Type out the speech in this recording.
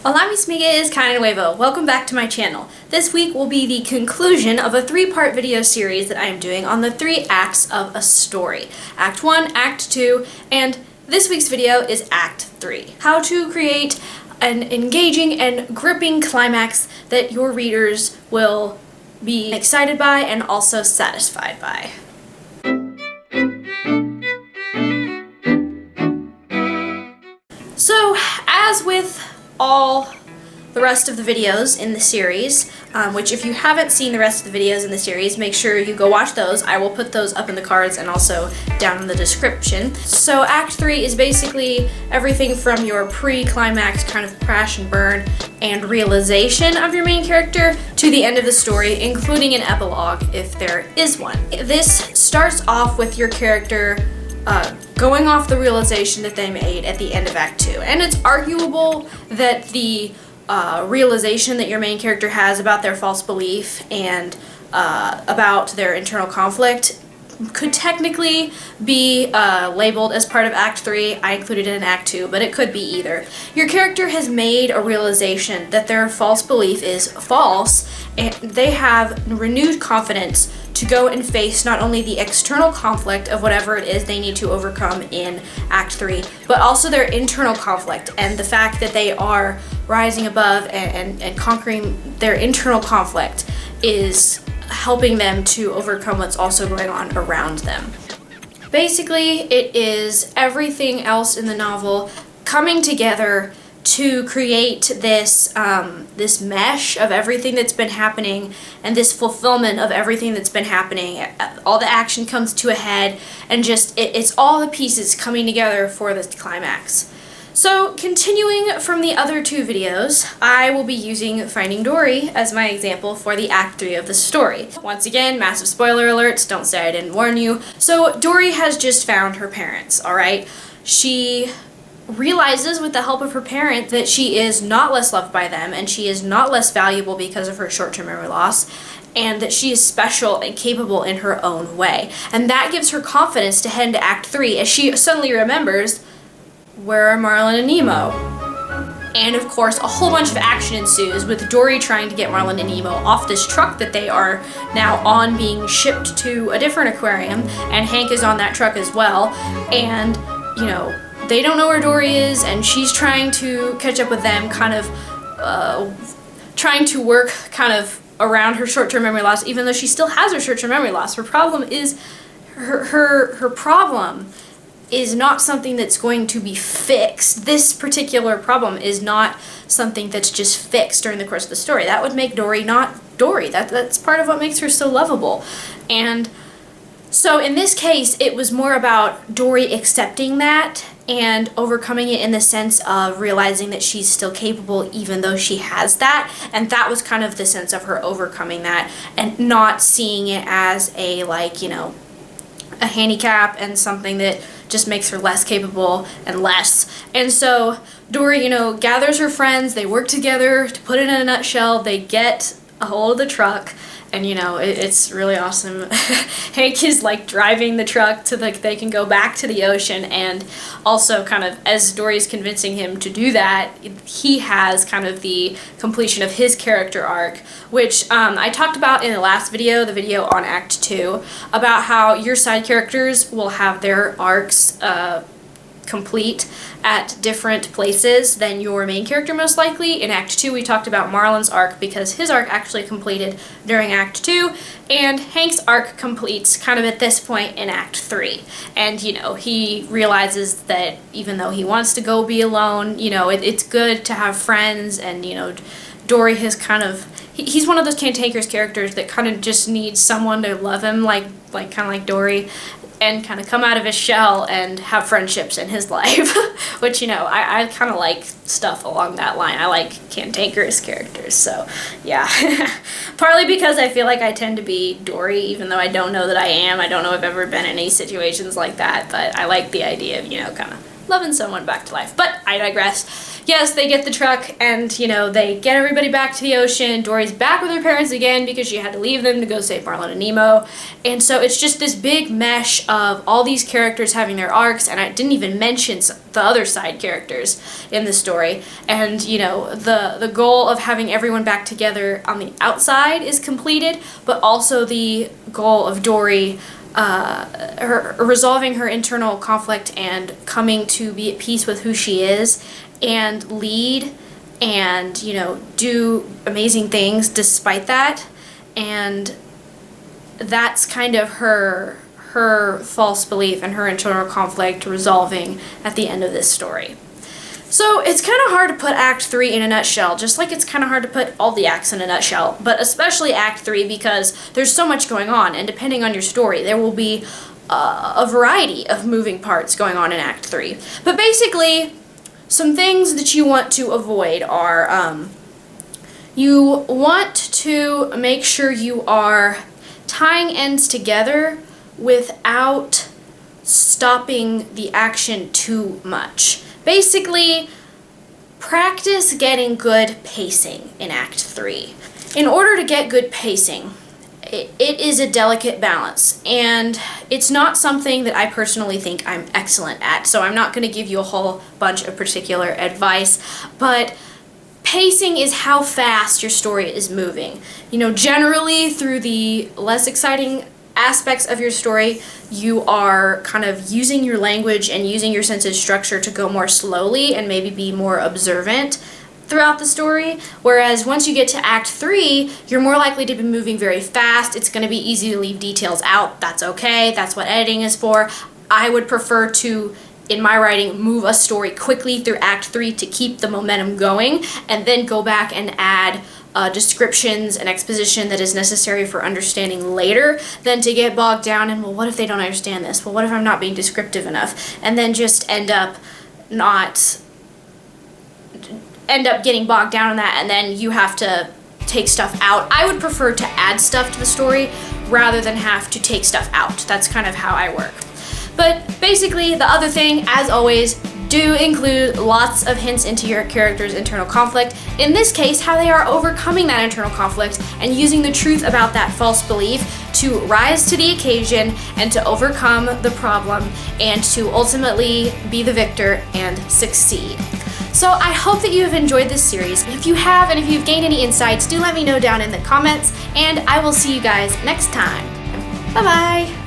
Hola mis migues, Careena Nuevo. Welcome back to my channel. This week will be the conclusion of a 3-part video series that I am doing on the 3 acts of a story. Act 1, Act 2, and this week's video is Act 3. How to create an engaging and gripping climax that your readers will be excited by and also satisfied by. So, as with all the rest of the videos in the series, which if you haven't seen the rest of the videos in the series, make sure you go watch those. I will put those up in the cards and also down in the description. So Act 3 is basically everything from your pre-climax kind of crash and burn and realization of your main character to the end of the story, including an epilogue if there is one. This starts off with your character going off the realization that they made at the end of Act 2. And it's arguable that the realization that your main character has about their false belief and about their internal conflict could technically be labeled as part of Act 3. I included it in Act 2, but it could be either. Your character has made a realization that their false belief is false, and they have renewed confidence to go and face not only the external conflict of whatever it is they need to overcome in Act 3, but also their internal conflict and the fact that they are rising above and conquering their internal conflict is helping them to overcome what's also going on around them. Basically, it is everything else in the novel coming together to create this this mesh of everything that's been happening and this fulfillment of everything that's been happening. All the action comes to a head and just it's all the pieces coming together for this climax. So continuing from the other 2 videos, I will be using Finding Dory as my example for the Act 3 of the story. Once again, massive spoiler alerts, don't say I didn't warn you. So Dory has just found her parents, alright? She realizes with the help of her parent that she is not less loved by them and she is not less valuable because of her short-term memory loss, and that she is special and capable in her own way. And that gives her confidence to head into Act 3 as she suddenly remembers, where are Marlin and Nemo? And of course, a whole bunch of action ensues with Dory trying to get Marlin and Nemo off this truck that they are now on, being shipped to a different aquarium, and Hank is on that truck as well. And, you know, they don't know where Dory is, and she's trying to catch up with them, kind of trying to work kind of around her short-term memory loss, even though she still has her short-term memory loss. Her problem is her problem is not something that's going to be fixed. This particular problem is not something that's just fixed during the course of the story. That would make Dory not Dory. That's part of what makes her so lovable. And so in this case, it was more about Dory accepting that and overcoming it in the sense of realizing that she's still capable even though she has that. And that was kind of the sense of her overcoming that and not seeing it as a, like, you know, a handicap and something that just makes her less capable and less. And so Dory, you know, gathers her friends, they work together to put it in a nutshell, they get a hold of the truck, and you know, it's really awesome. Hank is like driving the truck so that they can go back to the ocean, and also kind of as Dory's convincing him to do that, he has kind of the completion of his character arc, which I talked about in the last video, the video on Act 2, about how your side characters will have their arcs complete at different places than your main character most likely. In Act 2 we talked about Marlin's arc because his arc actually completed during Act 2, and Hank's arc completes kind of at this point in Act 3. And you know, he realizes that even though he wants to go be alone, you know, it's good to have friends, and you know, Dory has kind of, he's one of those cantankerous characters that kind of just needs someone to love him like kind of like Dory, and kind of come out of his shell and have friendships in his life. Which, you know, I kind of like stuff along that line. I like cantankerous characters, so yeah. Partly because I feel like I tend to be Dory, even though I don't know that I am. I don't know if I've ever been in any situations like that, but I like the idea of, you know, kind of loving someone back to life. But I digress. yes, they get the truck and, you know, they get everybody back to the ocean. Dory's back with her parents again because she had to leave them to go save Marlin and Nemo. And so it's just this big mesh of all these characters having their arcs, and I didn't even mention the other side characters in the story. And, you know, the goal of having everyone back together on the outside is completed, but also the goal of Dory her resolving her internal conflict and coming to be at peace with who she is and lead and, you know, do amazing things despite that. And that's kind of her false belief and her internal conflict resolving at the end of this story. So it's kind of hard to put Act 3 in a nutshell, just like it's kind of hard to put all the acts in a nutshell, but especially Act 3 because there's so much going on, and depending on your story, there will be a variety of moving parts going on in Act 3. But basically, some things that you want to avoid are, you want to make sure you are tying ends together without stopping the action too much. Basically, practice getting good pacing in Act 3. In order to get good pacing, it is a delicate balance, and it's not something that I personally think I'm excellent at, so I'm not going to give you a whole bunch of particular advice, but pacing is how fast your story is moving. You know, generally through the less exciting aspects of your story, you are kind of using your language and using your sentence structure to go more slowly and maybe be more observant throughout the story, whereas once you get to Act 3, you're more likely to be moving very fast. It's going to be easy to leave details out. That's okay. That's what editing is for. I would prefer to, in my writing, move a story quickly through Act 3 to keep the momentum going, and then go back and add descriptions and exposition that is necessary for understanding later, than to get bogged down in, well, what if they don't understand this? Well, what if I'm not being descriptive enough? And then just end up getting bogged down in that, and then you have to take stuff out. I would prefer to add stuff to the story rather than have to take stuff out. That's kind of how I work. But basically, the other thing, as always, do include lots of hints into your character's internal conflict. In this case, how they are overcoming that internal conflict and using the truth about that false belief to rise to the occasion and to overcome the problem and to ultimately be the victor and succeed. So I hope that you have enjoyed this series. If you have, and if you've gained any insights, do let me know down in the comments, and I will see you guys next time. Bye-bye!